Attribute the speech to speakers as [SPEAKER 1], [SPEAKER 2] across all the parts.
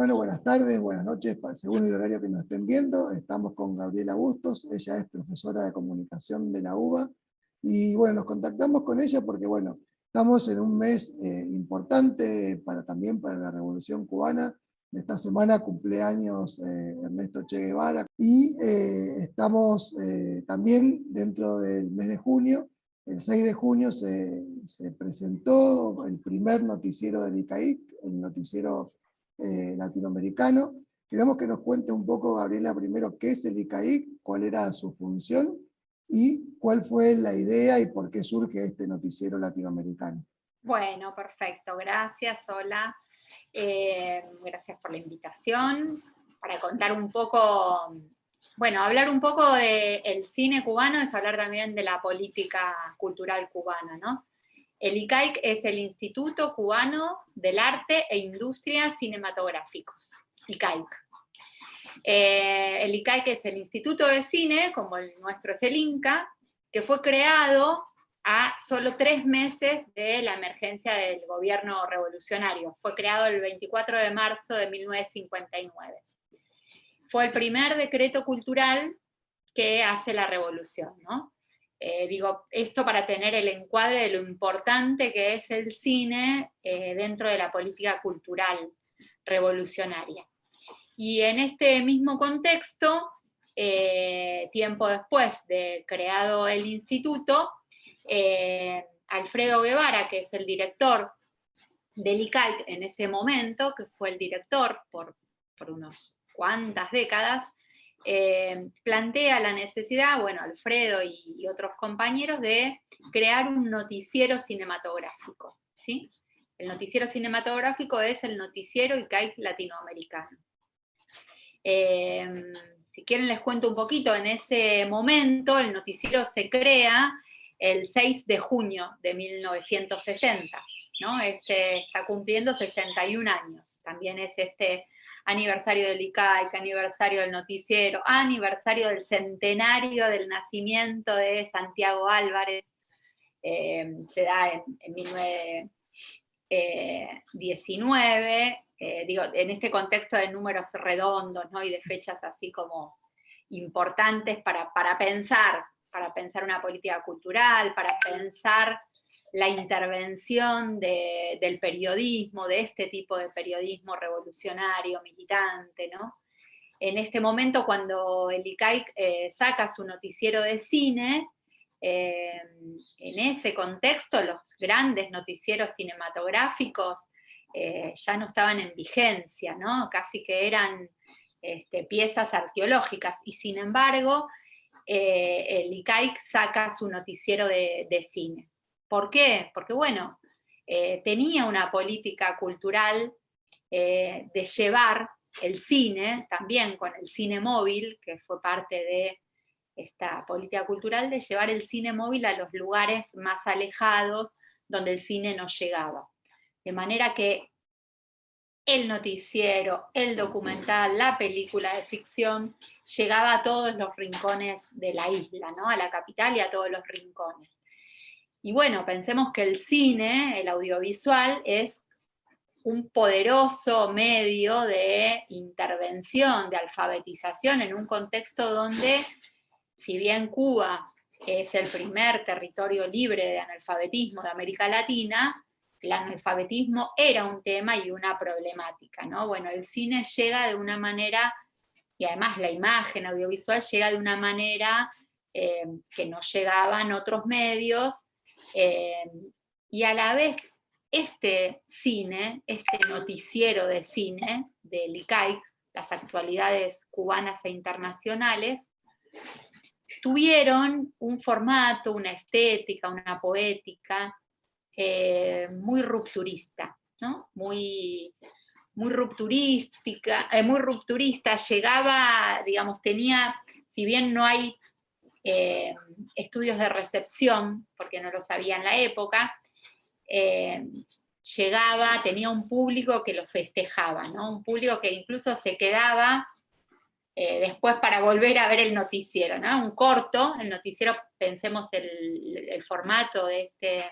[SPEAKER 1] Bueno, buenas tardes, buenas noches, según el horario que nos estén viendo. Estamos con Gabriela Bustos, ella es profesora de comunicación de la UBA. Y bueno, nos contactamos con ella porque bueno, estamos en un mes importante también para la Revolución Cubana. Esta semana cumpleaños Ernesto Che Guevara. Y estamos también dentro del mes de junio. El 6 de junio se presentó el primer noticiero del ICAIC, el noticiero latinoamericano. Queremos que nos cuente un poco, Gabriela, primero qué es el ICAIC, cuál era su función y cuál fue la idea y por qué surge este noticiero latinoamericano.
[SPEAKER 2] Bueno, perfecto, gracias, hola. Gracias por la invitación. Para contar un poco, bueno, hablar un poco del cine cubano es hablar también de la política cultural cubana, ¿no? El ICAIC es el Instituto Cubano del Arte e Industrias Cinematográficos, ICAIC. El ICAIC es el Instituto de Cine, como el nuestro es el INCA, que fue creado a solo 3 meses de la emergencia del gobierno revolucionario. Fue creado el 24 de marzo de 1959. Fue el primer decreto cultural que hace la revolución, ¿no? Digo, esto para tener el encuadre de lo importante que es el cine dentro de la política cultural revolucionaria. Y en este mismo contexto, tiempo después de creado el instituto, Alfredo Guevara, que es el director del ICAIC en ese momento, que fue el director por unos cuantas décadas, plantea la necesidad, bueno, Alfredo y otros compañeros, de crear un noticiero cinematográfico, ¿sí? El noticiero cinematográfico es el noticiero ICAIC latinoamericano. Si quieren les cuento un poquito. En ese momento el noticiero se crea el 6 de junio de 1960, ¿no? Está cumpliendo 61 años. También es aniversario del ICAIC, aniversario del noticiero, aniversario del centenario del nacimiento de Santiago Álvarez. Se da en 1919, digo, en este contexto de números redondos, ¿no? Y de fechas así como importantes para pensar una política cultural, para pensar la intervención del periodismo, de este tipo de periodismo revolucionario, militante, ¿no? En este momento, cuando el ICAIC saca su noticiero de cine, en ese contexto los grandes noticieros cinematográficos ya no estaban en vigencia, ¿no? Casi que eran piezas arqueológicas, y sin embargo el ICAIC saca su noticiero de cine. ¿Por qué? Porque, bueno, tenía una política cultural de llevar el cine, también con el cine móvil, que fue parte de esta política cultural, de llevar el cine móvil a los lugares más alejados donde el cine no llegaba. De manera que el noticiero, el documental, la película de ficción, llegaba a todos los rincones de la isla, ¿no? A la capital y a todos los rincones. Y bueno, pensemos que el cine, el audiovisual, es un poderoso medio de intervención, de alfabetización, en un contexto donde, si bien Cuba es el primer territorio libre de analfabetismo de América Latina, el analfabetismo era un tema y una problemática, ¿no? Bueno, el cine llega de una manera, y además la imagen audiovisual llega de una manera que no llegaban otros medios, y a la vez este cine, este noticiero de cine del ICAIC, las actualidades cubanas e internacionales, tuvieron un formato, una estética, una poética muy rupturista, ¿no? Muy rupturista, llegaba, digamos, tenía, si bien no hay estudios de recepción, porque no lo sabía en la época, llegaba, tenía un público que lo festejaba, ¿no? Un público que incluso se quedaba después para volver a ver el noticiero, ¿no? Un corto, el noticiero, pensemos el formato de este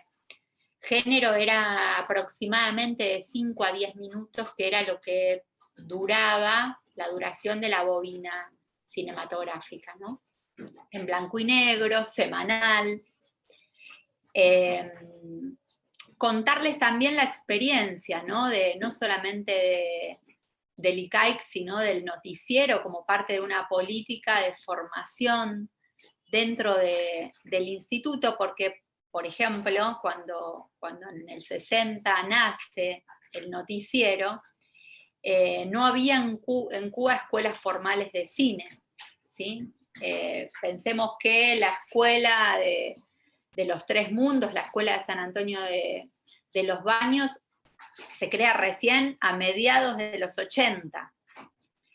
[SPEAKER 2] género era aproximadamente de 5 a 10 minutos, que era lo que duraba la duración de la bobina cinematográfica, ¿no? En blanco y negro, semanal. Contarles también la experiencia, ¿no? No solamente del ICAIC, sino del noticiero como parte de una política de formación dentro del instituto, porque, por ejemplo, cuando en el 60 nace el noticiero, no había en Cuba escuelas formales de cine, ¿sí? Pensemos que la escuela de los Tres Mundos, la escuela de San Antonio de los Baños, se crea recién a mediados de los 80.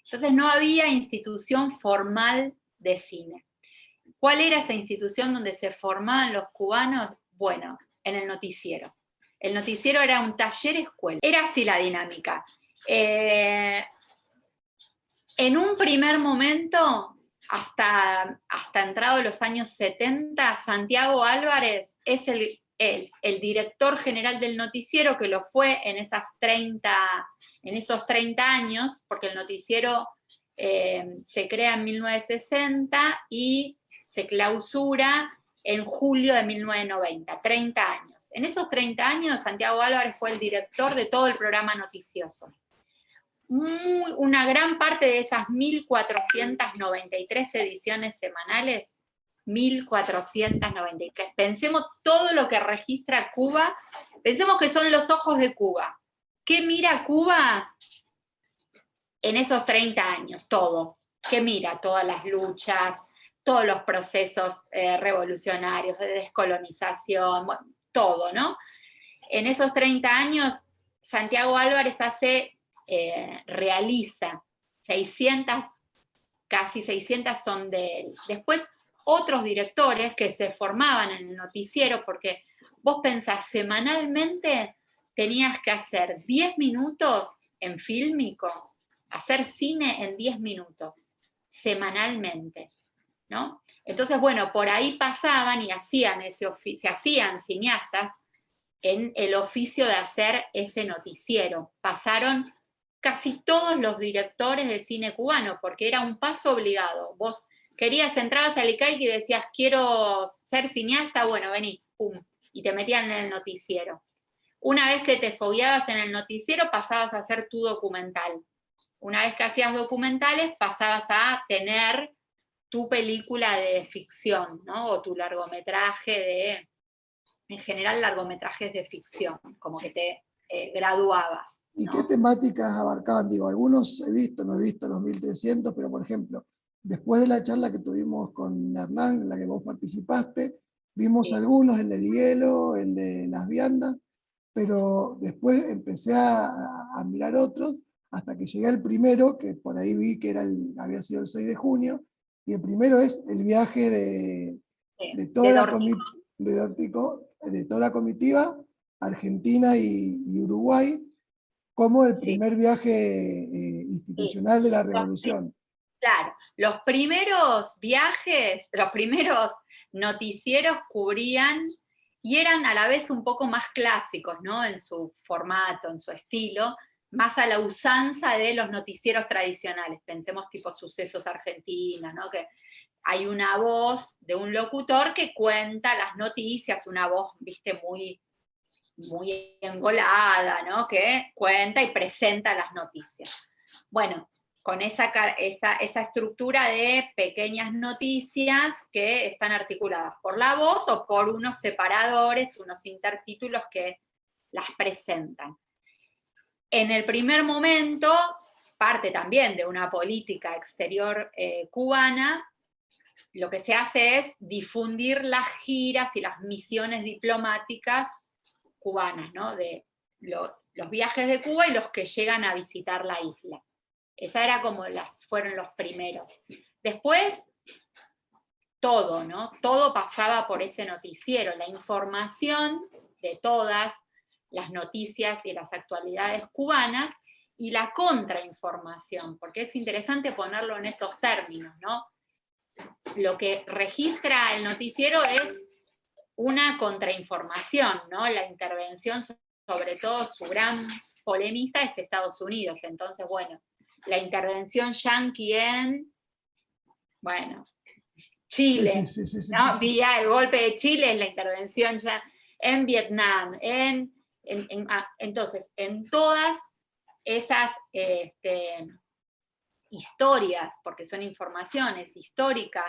[SPEAKER 2] Entonces no había institución formal de cine. ¿Cuál era esa institución donde se formaban los cubanos? Bueno, en el noticiero. El noticiero era un taller escuela. Era así la dinámica. En un primer momento, hasta entrado los años 70, Santiago Álvarez es el director general del noticiero, que lo fue en esos 30 años, porque el noticiero se crea en 1960 y se clausura en julio de 1990, 30 años. En esos 30 años, Santiago Álvarez fue el director de todo el programa noticioso. Una gran parte de esas 1.493 ediciones semanales, 1.493. Pensemos todo lo que registra Cuba, pensemos que son los ojos de Cuba. ¿Qué mira Cuba en esos 30 años? Todo. ¿Qué mira? Todas las luchas, todos los procesos revolucionarios de descolonización, bueno, todo, ¿no? En esos 30 años, Santiago Álvarez realiza 600, casi 600 son de él. Después, otros directores que se formaban en el noticiero, porque vos pensás, semanalmente tenías que hacer 10 minutos en fílmico, hacer cine en 10 minutos, semanalmente, ¿no? Entonces, bueno, por ahí pasaban y hacían ese oficio, se hacían cineastas en el oficio de hacer ese noticiero. Pasaron casi todos los directores de cine cubano, porque era un paso obligado. Vos entrabas al ICAIC y decías, quiero ser cineasta, bueno, vení, pum, y te metían en el noticiero. Una vez que te fogueabas en el noticiero, pasabas a hacer tu documental. Una vez que hacías documentales, pasabas a tener tu película de ficción, ¿no? O tu largometraje en general, largometrajes de ficción, como que te graduabas, ¿no?
[SPEAKER 1] ¿Y qué temáticas abarcaban? Digo, algunos he visto, no he visto los 1300, pero por ejemplo, después de la charla que tuvimos con Hernán, en la que vos participaste, vimos
[SPEAKER 2] Sí.
[SPEAKER 1] algunos, el del hielo, el de las viandas, pero después empecé a mirar otros, hasta que llegué al primero, que por ahí vi que había sido el 6 de junio, y el primero es el viaje de toda la comitiva, Argentina y Uruguay, como el primer viaje institucional de la revolución.
[SPEAKER 2] Claro, los primeros viajes, los primeros noticieros cubrían y eran a la vez un poco más clásicos, ¿no? En su formato, en su estilo, más a la usanza de los noticieros tradicionales. Pensemos tipo Sucesos Argentinos, ¿no? Que hay una voz de un locutor que cuenta las noticias, una voz, viste, muy engolada, ¿no? Que cuenta y presenta las noticias. Bueno, con esa estructura de pequeñas noticias que están articuladas por la voz o por unos separadores, unos intertítulos que las presentan. En el primer momento, parte también de una política exterior cubana, lo que se hace es difundir las giras y las misiones diplomáticas cubanas, ¿no? De los viajes de Cuba y los que llegan a visitar la isla. Esa era como fueron los primeros. Después, todo, ¿no? Todo pasaba por ese noticiero, la información de todas las noticias y las actualidades cubanas y la contrainformación, porque es interesante ponerlo en esos términos, ¿no? Lo que registra el noticiero es una contrainformación, ¿no? La intervención, sobre todo su gran polemista es Estados Unidos. Entonces, bueno, la intervención yanqui en, bueno,
[SPEAKER 1] Sí, sí,
[SPEAKER 2] Chile,
[SPEAKER 1] sí, sí, sí,
[SPEAKER 2] ¿no?
[SPEAKER 1] sí.
[SPEAKER 2] Vía el golpe de Chile es la intervención ya en Vietnam, entonces, en todas esas historias, porque son informaciones históricas,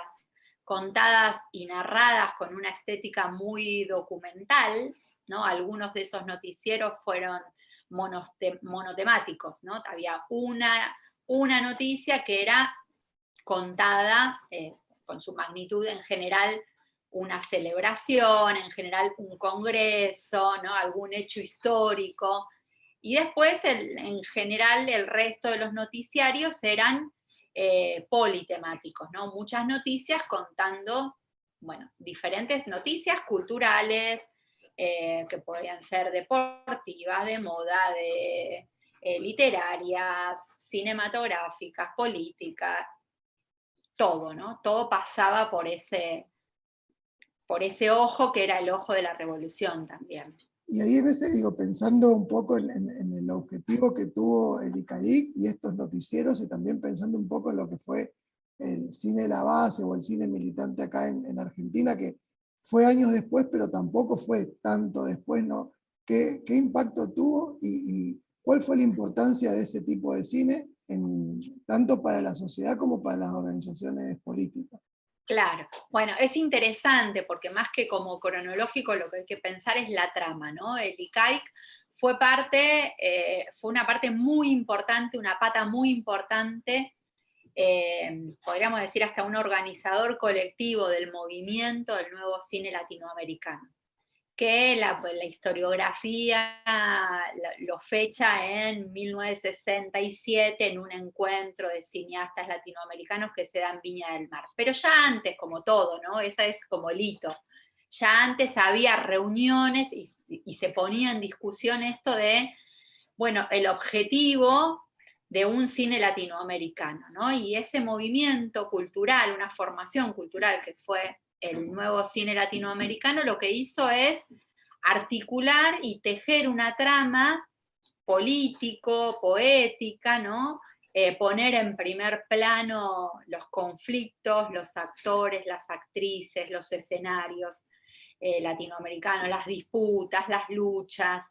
[SPEAKER 2] contadas y narradas con una estética muy documental, ¿no? Algunos de esos noticieros fueron monotemáticos, ¿no? Había una noticia que era contada con su magnitud en general, una celebración, en general un congreso, ¿no? Algún hecho histórico. Y después, en general, el resto de los noticiarios eran politemáticos, ¿no? Muchas noticias contando, bueno, diferentes noticias culturales, que podían ser deportivas, de moda, de literarias, cinematográficas, políticas, todo, ¿no? Todo pasaba por ese ojo que era el ojo de la revolución también.
[SPEAKER 1] Y ahí en ese, digo, pensando un poco en el objetivo que tuvo el ICAIC y estos noticieros, y también pensando un poco en lo que fue el cine de la base o el cine militante acá en Argentina, que fue años después, pero tampoco fue tanto después, ¿no? ¿Qué impacto tuvo y cuál fue la importancia de ese tipo de cine, tanto para la sociedad como para las organizaciones políticas?
[SPEAKER 2] Claro, bueno, es interesante porque más que como cronológico lo que hay que pensar es la trama, ¿no? El ICAIC fue una parte muy importante, una pata muy importante, podríamos decir hasta un organizador colectivo del movimiento del nuevo cine latinoamericano, que la historiografía lo fecha en 1967 en un encuentro de cineastas latinoamericanos que se da en Viña del Mar. Pero ya antes, como todo, ¿no? Esa es como el hito. Ya antes había reuniones y se ponía en discusión esto de, bueno, el objetivo de un cine latinoamericano, ¿no? Y ese movimiento cultural, una formación cultural que fue el nuevo cine latinoamericano, lo que hizo es articular y tejer una trama político, poética, ¿no? Poner en primer plano los conflictos, los actores, las actrices, los escenarios latinoamericanos, las disputas, las luchas,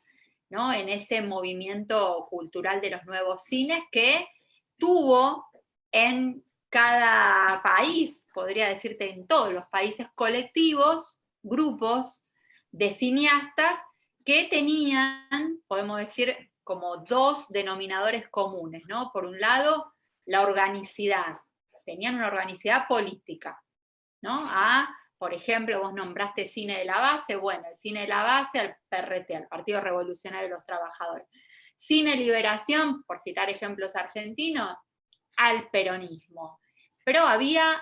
[SPEAKER 2] ¿no? En ese movimiento cultural de los nuevos cines que tuvo en cada país, podría decirte en todos los países, colectivos, grupos de cineastas que tenían, podemos decir, como dos denominadores comunes, ¿no? Por un lado, la organicidad. Tenían una organicidad política, ¿no? Por ejemplo, vos nombraste cine de la base, bueno, el cine de la base al PRT, al Partido Revolucionario de los Trabajadores. Cine Liberación, por citar ejemplos argentinos, al peronismo. Pero había,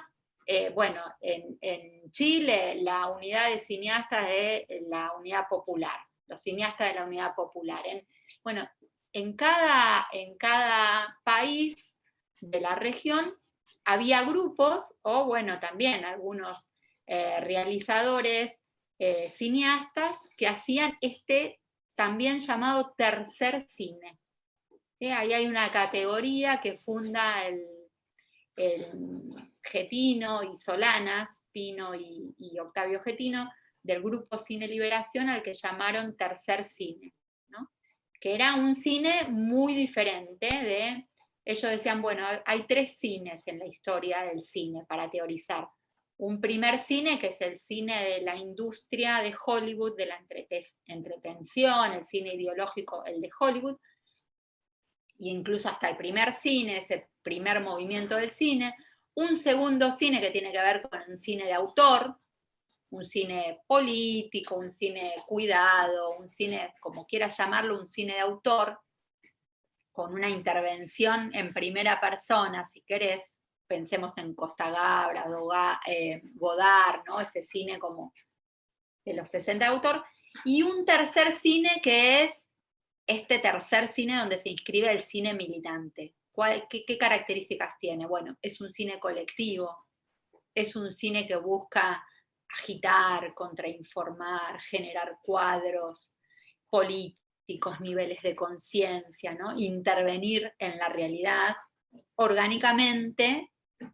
[SPEAKER 2] bueno, en Chile, la unidad de cineastas de la Unidad Popular, los cineastas de la Unidad Popular. Bueno, en cada país de la región había grupos, o bueno, también algunos realizadores, cineastas, que hacían este también llamado tercer cine. Ahí hay una categoría que funda el Getino y Solanas, Pino y Octavio Getino, del grupo Cine Liberación, al que llamaron tercer cine, ¿no? Que era un cine muy diferente ellos decían, bueno, hay tres cines en la historia del cine para teorizar. Un primer cine, que es el cine de la industria de Hollywood, de la entretención, el cine ideológico, el de Hollywood, e incluso hasta el primer cine, ese primer movimiento del cine. Un segundo cine que tiene que ver con un cine de autor, un cine político, un cine cuidado, un cine, como quieras llamarlo, un cine de autor, con una intervención en primera persona, si querés. Pensemos en Costa Gabra, Godard, ¿no? Ese cine como de los 60 de autor. Y un tercer cine que es este tercer cine donde se inscribe el cine militante. ¿Qué características tiene? Bueno, es un cine colectivo, es un cine que busca agitar, contrainformar, generar cuadros políticos, niveles de conciencia, ¿no? Intervenir en la realidad. orgánicamente,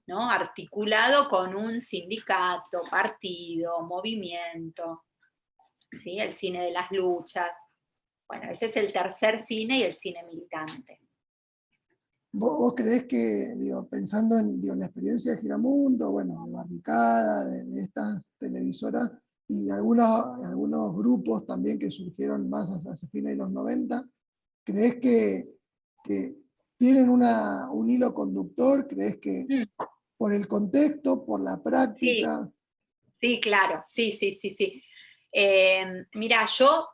[SPEAKER 2] ¿no? Articulado con un sindicato, partido, movimiento, ¿sí? El cine de las luchas. Bueno, ese es el tercer cine y el cine militante.
[SPEAKER 1] ¿Vos creés que, digo, pensando en, digo, la experiencia de Giramundo, bueno, de Barricada, de estas televisoras, y algunos grupos también que surgieron más hacia fines de los 90, ¿creés que tienen un hilo conductor? ¿Creés que
[SPEAKER 2] Mm,
[SPEAKER 1] por el contexto, por la
[SPEAKER 2] sí,
[SPEAKER 1] práctica?
[SPEAKER 2] sí, claro, sí, sí, sí, sí. Mira, yo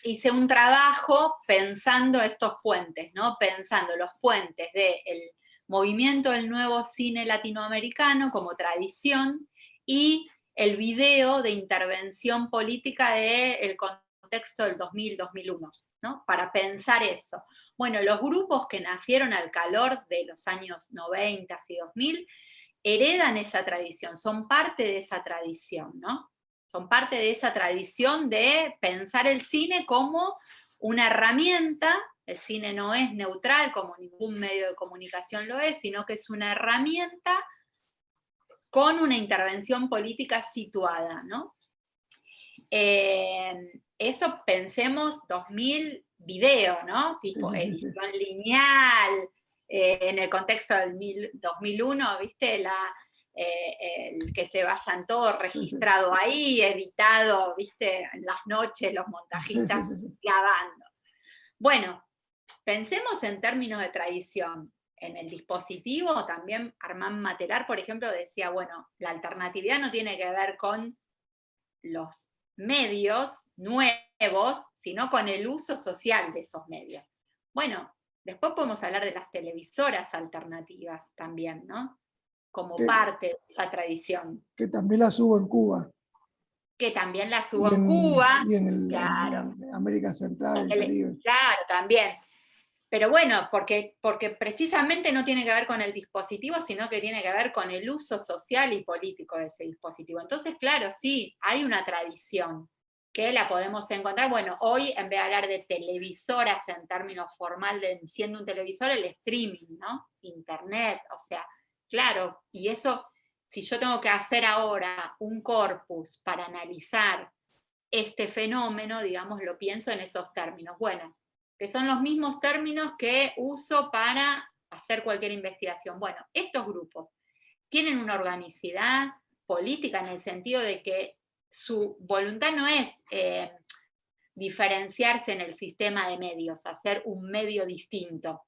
[SPEAKER 2] hice un trabajo pensando estos puentes, ¿no? Pensando los puentes del movimiento del nuevo cine latinoamericano como tradición y el video de intervención política del contexto del 2000-2001, ¿no? Para pensar eso. Bueno, los grupos que nacieron al calor de los años 90 y 2000 heredan esa tradición, son parte de esa tradición, ¿no? Son parte de esa tradición de pensar el cine como una herramienta. El cine no es neutral como ningún medio de comunicación lo es, sino que es una herramienta con una intervención política situada, ¿no? Eso pensemos 2000 video, ¿no? Tipo
[SPEAKER 1] Sí, sí, sí, sí.
[SPEAKER 2] edición lineal, en el contexto del 2001, ¿viste? El que se vayan todos
[SPEAKER 1] Sí, sí,
[SPEAKER 2] registrado ahí, editado, ¿viste? En las noches los
[SPEAKER 1] sí, sí,
[SPEAKER 2] montajistas
[SPEAKER 1] sí, sí.
[SPEAKER 2] grabando. Bueno, pensemos en términos de tradición. En el dispositivo también Armand Matelar, por ejemplo, decía, bueno, la alternatividad no tiene que ver con los medios nuevos, sino con el uso social de esos medios. Bueno, después podemos hablar de las televisoras alternativas también, ¿no? Como
[SPEAKER 1] Que,
[SPEAKER 2] parte de esa tradición,
[SPEAKER 1] que también las hubo en Cuba
[SPEAKER 2] que también las hubo
[SPEAKER 1] y
[SPEAKER 2] en Cuba, claro,
[SPEAKER 1] en América Central y el Caribe.
[SPEAKER 2] claro, también. Pero bueno, porque precisamente no tiene que ver con el dispositivo, sino que tiene que ver con el uso social y político de ese dispositivo. Entonces, claro, sí, hay una tradición que la podemos encontrar. Bueno, hoy en vez de hablar de televisoras en términos formales, de siendo un televisor, el streaming, ¿no? Internet, o sea, claro, y eso, si yo tengo que hacer ahora un corpus para analizar este fenómeno, digamos, lo pienso en esos términos. Bueno, que son los mismos términos que uso para hacer cualquier investigación. Bueno, estos grupos tienen una organicidad política en el sentido de que su voluntad no es diferenciarse en el sistema de medios, hacer un medio distinto,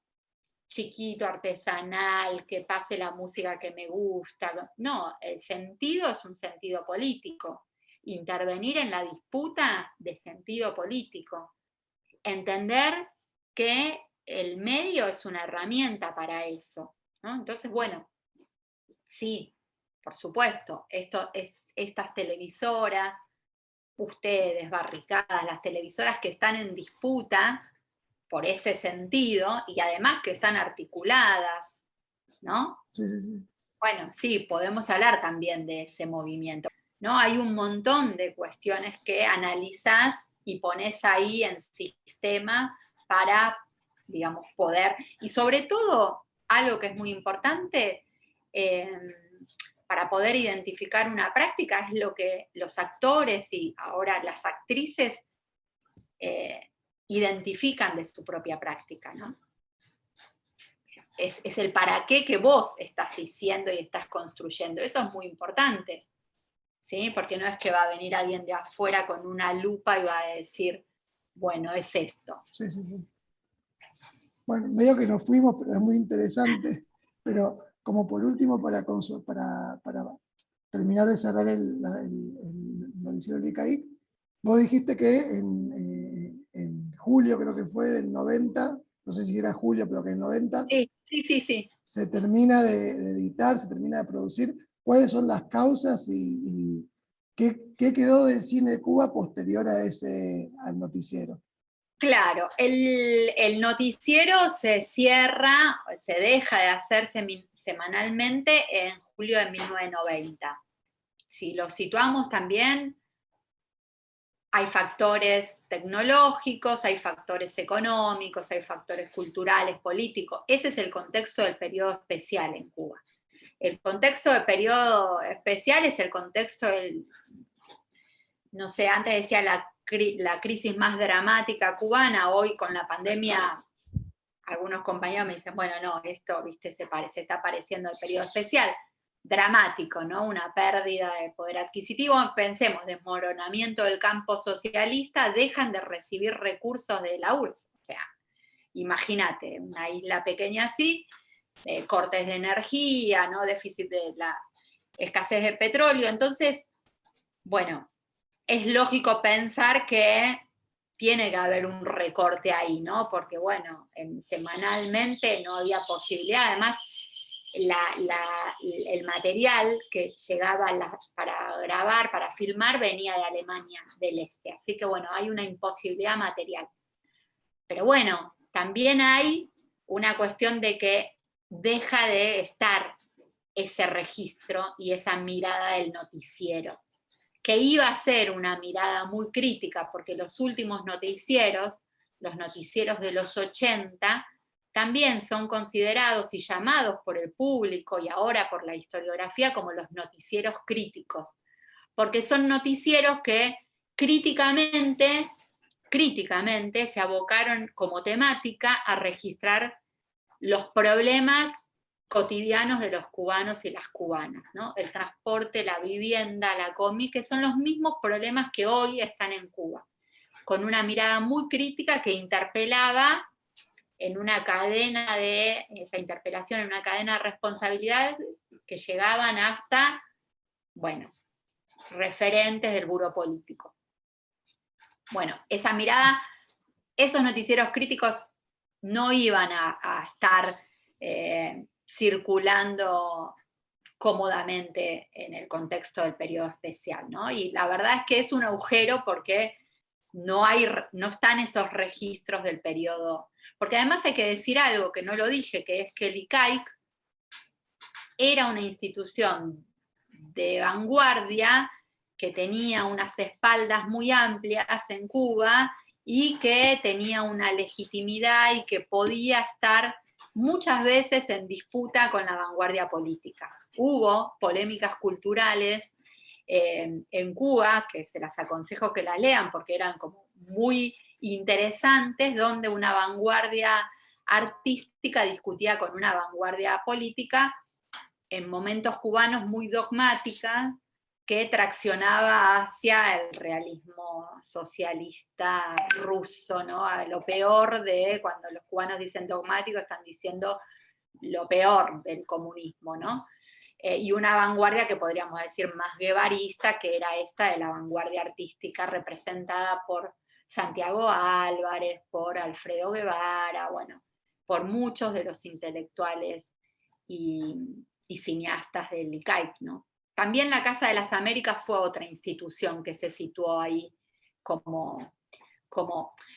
[SPEAKER 2] chiquito, artesanal, que pase la música que me gusta. No, el sentido es un sentido político. Intervenir en la disputa de sentido político. Entender que el medio es una herramienta para eso, ¿no? Entonces, bueno, sí, por supuesto, estas televisoras, ustedes, Barricadas, las televisoras que están en disputa por ese sentido y además que están articuladas, ¿no?
[SPEAKER 1] Sí, sí, sí.
[SPEAKER 2] Bueno, sí, podemos hablar también de ese movimiento, ¿no? Hay un montón de cuestiones que analizás y pones ahí en sistema para, digamos, poder, y sobre todo, algo que es muy importante, eh, para poder identificar una práctica es lo que los actores y ahora las actrices eh, identifican de su propia práctica, ¿no? Es el para qué que vos estás diciendo y estás construyendo. Eso es muy importante, ¿sí? Porque no es que va a venir alguien de afuera con una lupa y va a decir, bueno, es esto.
[SPEAKER 1] Sí, sí, sí. Bueno, medio que nos fuimos, pero es muy interesante. Pero como por último, para terminar de cerrar el noticiero del ICAIC, vos dijiste que en julio, creo que fue del 90, no sé si era julio, pero que en 90,
[SPEAKER 2] Sí, sí, sí, sí.
[SPEAKER 1] se termina de editar, se termina de producir. ¿Cuáles son las causas y qué quedó del cine de Cuba posterior a al noticiero?
[SPEAKER 2] Claro, el noticiero se cierra, se deja de hacer semanalmente en julio de 1990. Si lo situamos también, hay factores tecnológicos, hay factores económicos, hay factores culturales, políticos. Ese es el contexto del periodo especial en Cuba. El contexto del periodo especial es el contexto del, no sé, antes decía la crisis más dramática cubana, hoy con la pandemia, algunos compañeros me dicen, bueno, no, esto, viste, se está pareciendo el periodo especial. Dramático, ¿no? Una pérdida de poder adquisitivo. Pensemos, desmoronamiento del campo socialista, dejan de recibir recursos de la URSS. O sea, imagínate, una isla pequeña así, cortes de energía, ¿no? Déficit de la escasez de petróleo. Entonces, bueno, es lógico pensar que tiene que haber un recorte ahí, ¿no? Porque, bueno, semanalmente no había posibilidad. Además, el material que llegaba para grabar, para filmar, venía de Alemania del Este. Así que, bueno, hay una imposibilidad material. Pero bueno, también hay una cuestión de que deja de estar ese registro y esa mirada del noticiero, que iba a ser una mirada muy crítica, porque los últimos noticieros, los noticieros de los 80, también son considerados y llamados por el público y ahora por la historiografía como los noticieros críticos, porque son noticieros que críticamente se abocaron como temática a registrar los problemas cotidianos de los cubanos y las cubanas, ¿no? El transporte, la vivienda, la comida, que son los mismos problemas que hoy están en Cuba, con una mirada muy crítica que interpelaba en una cadena esa interpelación en una cadena de responsabilidades que llegaban hasta, bueno, referentes del buró político. Bueno, esa mirada, esos noticieros críticos no iban a estar circulando cómodamente en el contexto del periodo especial, ¿no? Y la verdad es que es un agujero porque no están esos registros del periodo. Porque además hay que decir algo que no lo dije, que es que el ICAIC era una institución de vanguardia que tenía unas espaldas muy amplias en Cuba y que tenía una legitimidad y que podía estar muchas veces en disputa con la vanguardia política. Hubo polémicas culturales en Cuba, que se las aconsejo que la lean porque eran como muy interesantes, donde una vanguardia artística discutía con una vanguardia política en momentos cubanos muy dogmática, que traccionaba hacia el realismo socialista ruso, ¿no? A lo peor de, cuando los cubanos dicen dogmático, están diciendo lo peor del comunismo, ¿no? Y una vanguardia que podríamos decir más guevarista, que era esta de la vanguardia artística representada por Santiago Álvarez, por Alfredo Guevara, bueno, por muchos de los intelectuales y cineastas del ICAIC, ¿no? También la Casa de las Américas fue otra institución que se situó ahí como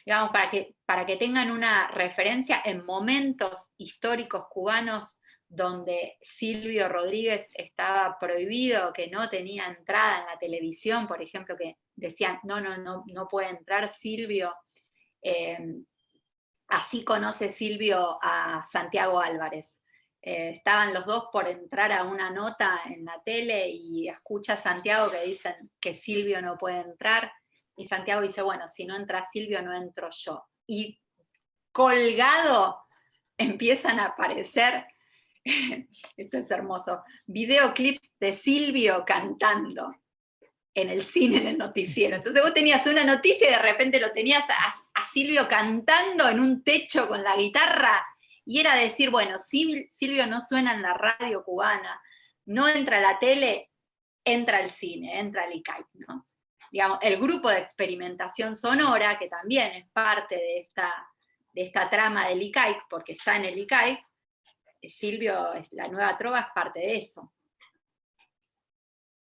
[SPEAKER 2] digamos, para que tengan una referencia en momentos históricos cubanos donde Silvio Rodríguez estaba prohibido, que no tenía entrada en la televisión, por ejemplo, que decían, no puede entrar Silvio. Así conoce Silvio a Santiago Álvarez. Estaban los dos por entrar a una nota en la tele y escucha a Santiago que dicen que Silvio no puede entrar, y Santiago dice, bueno, si no entra Silvio, no entro yo. Y colgado empiezan a aparecer, esto es hermoso, videoclips de Silvio cantando en el cine, en el noticiero. Entonces vos tenías una noticia y de repente lo tenías a Silvio cantando en un techo con la guitarra, y era decir, bueno, Silvio no suena en la radio cubana, no entra a la tele, entra al cine, entra al ICAIC, ¿no? Digamos, el grupo de experimentación sonora, que también es parte de esta trama del ICAIC, porque está en el ICAIC, Silvio, la nueva trova es parte de eso.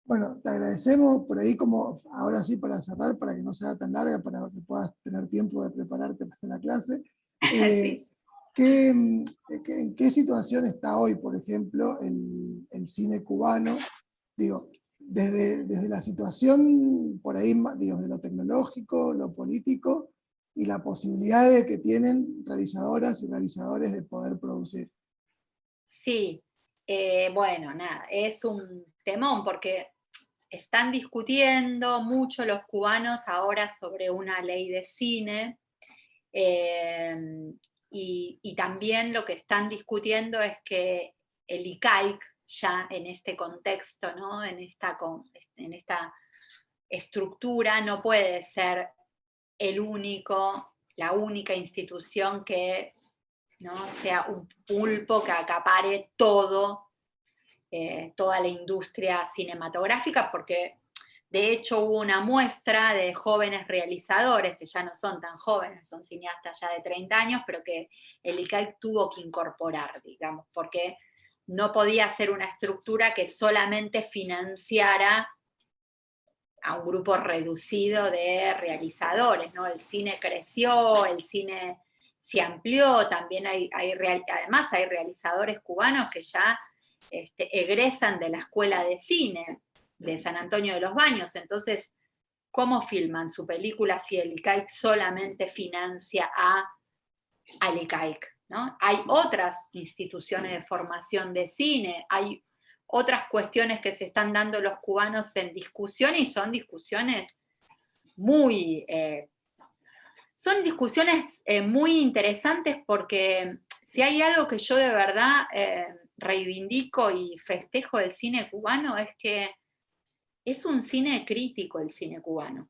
[SPEAKER 1] Bueno, te agradecemos por ahí, como ahora sí para cerrar, para que no sea tan larga, para que puedas tener tiempo de prepararte para la clase.
[SPEAKER 2] Sí.
[SPEAKER 1] ¿En qué situación está hoy, por ejemplo, el cine cubano? Digo, desde la situación, por ahí, digo, de lo tecnológico, lo político, y la posibilidad de que tienen realizadoras y realizadores de poder producir.
[SPEAKER 2] Sí, bueno, nada, es un temón porque están discutiendo mucho los cubanos ahora sobre una ley de cine, y también lo que están discutiendo es que el ICAIC, ya en este contexto, ¿no? en esta estructura, no puede ser la única institución que, ¿no? sea un pulpo que acapare toda la industria cinematográfica, porque de hecho hubo una muestra de jóvenes realizadores, que ya no son tan jóvenes, son cineastas ya de 30 años, pero que el ICAIC tuvo que incorporar, digamos, porque no podía ser una estructura que solamente financiara a un grupo reducido de realizadores, ¿no? El cine creció, el cine se amplió, también además hay realizadores cubanos que ya egresan de la Escuela de Cine de San Antonio de los Baños, entonces, ¿cómo filman su película si el ICAIC solamente financia al ICAIC? ¿No? Hay otras instituciones de formación de cine, hay otras cuestiones que se están dando los cubanos en discusión y son discusiones muy, muy interesantes porque si hay algo que yo de verdad reivindico y festejo del cine cubano es que es un cine crítico el cine cubano.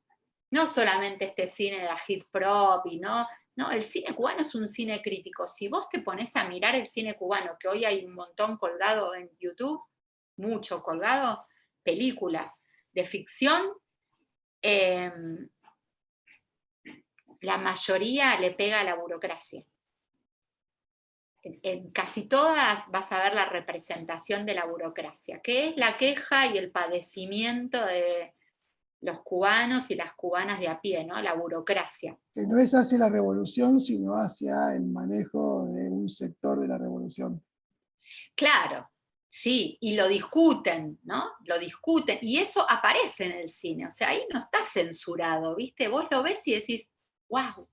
[SPEAKER 2] No solamente este cine de agitprop y no, el cine cubano es un cine crítico. Si vos te pones a mirar el cine cubano, que hoy hay un montón colgado en YouTube, mucho colgado, películas de ficción, la mayoría le pega a la burocracia. En casi todas vas a ver la representación de la burocracia, que es la queja y el padecimiento de los cubanos y las cubanas de a pie, ¿no? La burocracia.
[SPEAKER 1] Que no es hacia la revolución, sino hacia el manejo de un sector de la revolución.
[SPEAKER 2] Claro, sí, y lo discuten, ¿no? Lo discuten, y eso aparece en el cine, o sea, ahí no está censurado, ¿viste? Vos lo ves y decís, wow.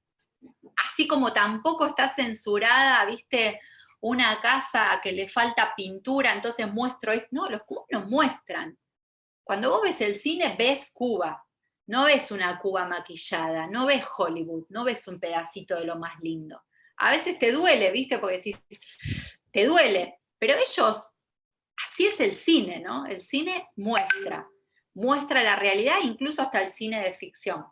[SPEAKER 2] Así como tampoco está censurada, ¿viste? Una casa que le falta pintura, entonces muestro eso. No, los cubanos muestran. Cuando vos ves el cine, ves Cuba. No ves una Cuba maquillada, no ves Hollywood, no ves un pedacito de lo más lindo. A veces te duele, ¿viste? Porque decís, te duele. Pero ellos, así es el cine, ¿no? El cine muestra la realidad, incluso hasta el cine de ficción.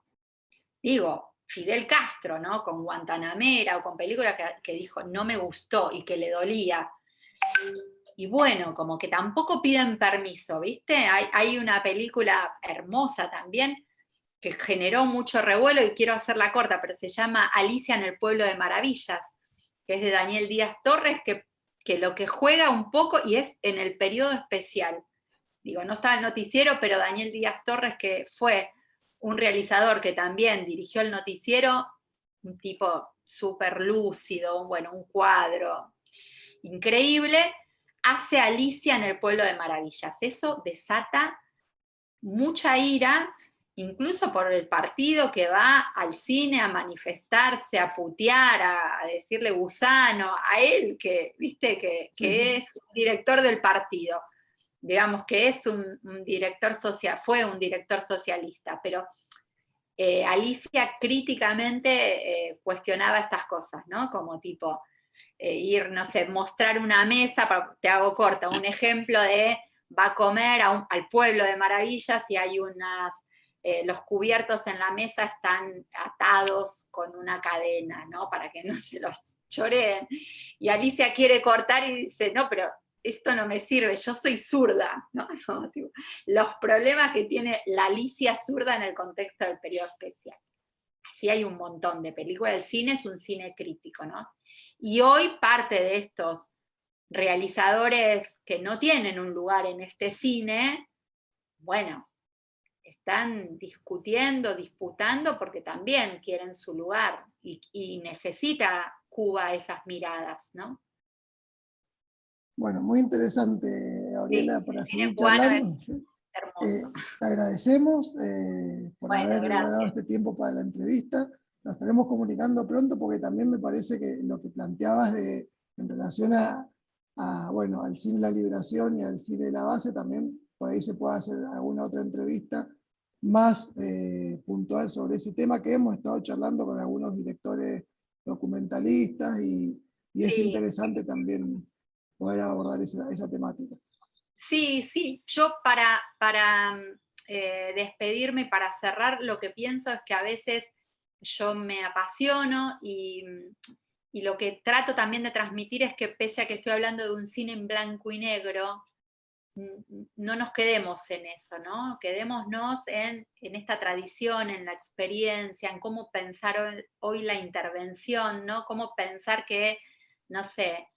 [SPEAKER 2] Digo, Fidel Castro, ¿no? Con Guantanamera o con películas que dijo no me gustó y que le dolía. Y bueno, como que tampoco piden permiso, ¿viste? Hay una película hermosa también que generó mucho revuelo y quiero hacerla corta, pero se llama Alicia en el Pueblo de Maravillas, que es de Daniel Díaz Torres, que lo que juega un poco y es en el periodo especial. Digo, no está el noticiero, pero Daniel Díaz Torres, que fue un realizador que también dirigió el noticiero, un tipo súper lúcido, bueno, un cuadro increíble, hace Alicia en el Pueblo de Maravillas. Eso desata mucha ira, incluso por el partido que va al cine a manifestarse, a putear, a decirle gusano, a él, que viste que es director del partido. Digamos que es un director social, fue un director socialista, pero Alicia críticamente cuestionaba estas cosas, ¿no? Como tipo ir, no sé, mostrar una mesa, te hago corta, un ejemplo de va a comer al pueblo de Maravillas y hay los cubiertos en la mesa están atados con una cadena, ¿no? Para que no se los choreen. Y Alicia quiere cortar y dice, no, pero esto no me sirve, yo soy zurda, ¿no? No, tipo, los problemas que tiene la Alicia zurda en el contexto del periodo especial. Así hay un montón de películas. El cine es un cine crítico, ¿no? Y hoy parte de estos realizadores que no tienen un lugar en este cine, bueno, están discutiendo, disputando, porque también quieren su lugar y necesita Cuba esas miradas, ¿no?
[SPEAKER 1] Bueno, muy interesante,
[SPEAKER 2] Sí,
[SPEAKER 1] Gabriela, para
[SPEAKER 2] el cine
[SPEAKER 1] seguir
[SPEAKER 2] cubano
[SPEAKER 1] charlando. ¿Sí?
[SPEAKER 2] Hermoso.
[SPEAKER 1] Te agradecemos por
[SPEAKER 2] Bueno,
[SPEAKER 1] haber dado
[SPEAKER 2] gracias.
[SPEAKER 1] este tiempo para la entrevista. Nos estaremos comunicando pronto porque también me parece que lo que planteabas en relación bueno, al cine de la liberación y al cine de la base, también por ahí se puede hacer alguna otra entrevista más puntual sobre ese tema, que hemos estado charlando con algunos directores documentalistas y es
[SPEAKER 2] Sí.
[SPEAKER 1] interesante también poder abordar esa temática.
[SPEAKER 2] Sí, sí, yo para despedirme, para cerrar, lo que pienso es que a veces yo me apasiono y lo que trato también de transmitir es que pese a que estoy hablando de un cine en blanco y negro, no nos quedemos en eso, ¿no? Quedémonos en esta tradición, en la experiencia, en cómo pensar hoy la intervención, ¿no? Cómo pensar que, no sé,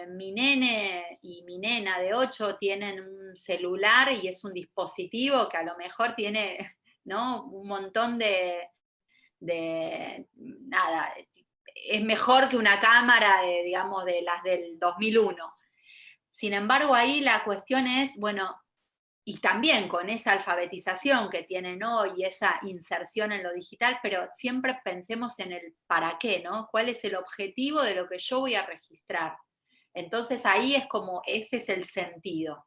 [SPEAKER 2] mi nene y mi nena de 8 tienen un celular y es un dispositivo que a lo mejor tiene, ¿no? Un montón nada, es mejor que una cámara, digamos, de las del 2001. Sin embargo, ahí la cuestión es, bueno, y también con esa alfabetización que tienen hoy, esa inserción en lo digital, pero siempre pensemos en el para qué, ¿no? ¿Cuál es el objetivo de lo que yo voy a registrar? Entonces ahí es como, ese es el sentido.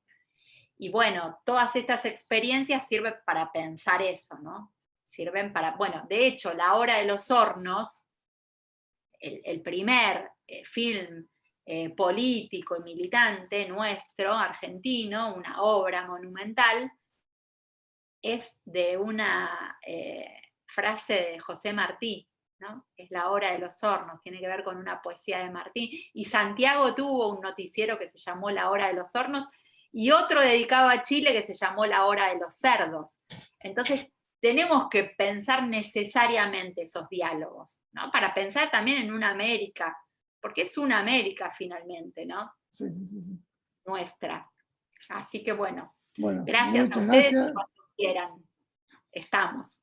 [SPEAKER 2] Y bueno, todas estas experiencias sirven para pensar eso, ¿no? Sirven para, bueno, de hecho, La Hora de los Hornos, el primer film político y militante nuestro, argentino, una obra monumental, es de una frase de José Martí, ¿no? Es La Hora de los Hornos, tiene que ver con una poesía de Martí. Y Santiago tuvo un noticiero que se llamó La Hora de los Hornos y otro dedicado a Chile que se llamó La Hora de los Cerdos. Entonces, tenemos que pensar necesariamente esos diálogos, ¿no? Para pensar también en una América, porque es una América finalmente, ¿no?
[SPEAKER 1] Sí, sí, sí, sí.
[SPEAKER 2] Nuestra. Así que bueno,
[SPEAKER 1] Bueno,
[SPEAKER 2] gracias a
[SPEAKER 1] muchas
[SPEAKER 2] ustedes y
[SPEAKER 1] gracias.
[SPEAKER 2] cuando quieran, estamos.